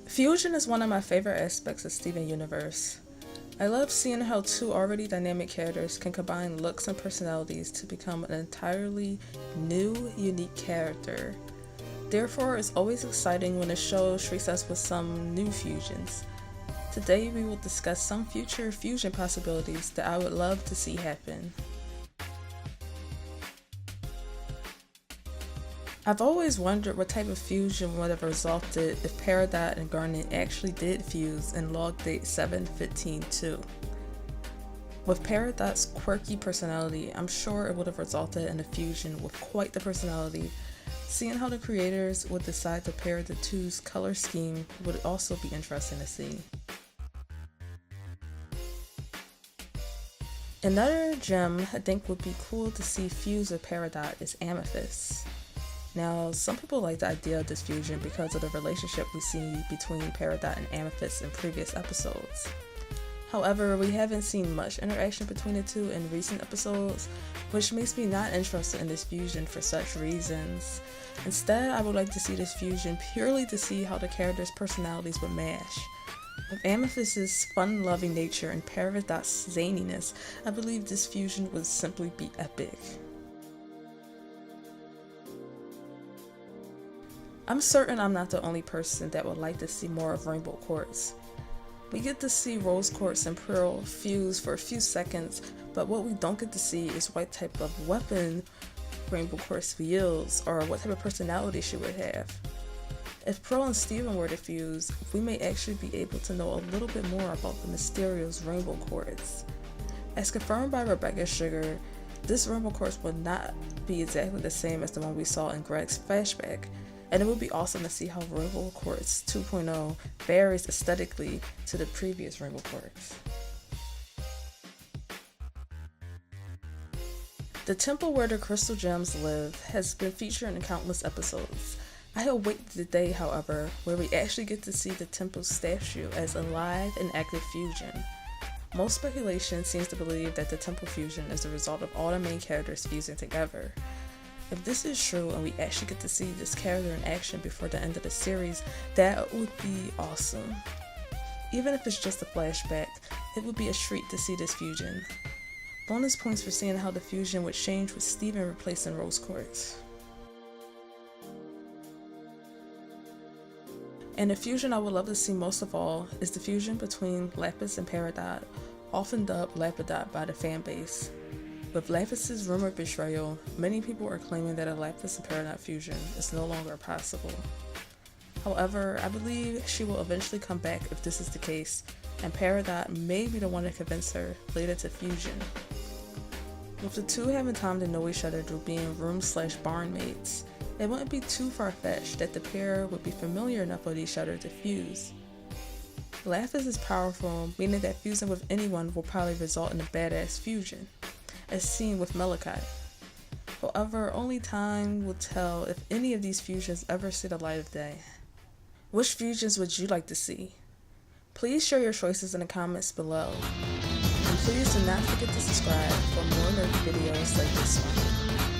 Fusion is one of my favorite aspects of Steven Universe. I love seeing how two already dynamic characters can combine looks and personalities to become an entirely new, unique character. Therefore, it's always exciting when a show treats us with some new fusions. Today, we will discuss some future fusion possibilities that I would love to see happen. I've always wondered what type of fusion would have resulted if Peridot and Garnet actually did fuse in log date 7.15.2. With Peridot's quirky personality, I'm sure it would have resulted in a fusion with quite the personality. Seeing how the creators would decide to pair the two's color scheme would also be interesting to see. Another gem I think would be cool to see fuse with Peridot is amethyst. Now, some people like the idea of this fusion because of the relationship we see between Peridot and amethyst in previous episodes. However, we haven't seen much interaction between the two in recent episodes, which makes me not interested in this fusion for such reasons. Instead, I would like to see this fusion purely to see how the characters' personalities would mash. With amethyst's fun-loving nature and Peridot's zaniness, I believe this fusion would simply be epic. I'm certain I'm not the only person that would like to see more of rainbow quartz. We get to see rose quartz and pearl fuse for a few seconds, but what we don't get to see is what type of weapon rainbow quartz wields or what type of personality she would have. If Pearl and Steven were to fuse, we may actually be able to know a little bit more about the mysterious rainbow quartz. As confirmed by Rebecca Sugar, this rainbow quartz would not be exactly the same as the one we saw in Greg's flashback, and it would be awesome to see how Rainbow Quartz 2.0 varies aesthetically to the previous Rainbow Quartz. The temple where the crystal gems live has been featured in countless episodes. I await the day, however, where we actually get to see the temple's statue as a live and active fusion. Most speculation seems to believe that the temple fusion is the result of all the main characters fusing together. If this is true and we actually get to see this character in action before the end of the series, that would be awesome. Even if it's just a flashback, it would be a treat to see this fusion. Bonus points for seeing how the fusion would change with Steven replacing rose quartz. And the fusion I would love to see most of all is the fusion between Lapis and Peridot, often dubbed Lapidot by the fanbase. With Lapis's rumored betrayal, many people are claiming that a Lapis and Peridot fusion is no longer possible. However, I believe she will eventually come back if this is the case, and Peridot may be the one to convince her later to fusion. With the two having time to know each other through being room/barn mates, it wouldn't be too far-fetched that the pair would be familiar enough with each other to fuse. Lapis is powerful, meaning that fusing with anyone will probably result in a badass fusion, as seen with Malachi. However, only time will tell if any of these fusions ever see the light of day. Which fusions would you like to see? Please share your choices in the comments below. And please do not forget to subscribe for more nerd videos like this one.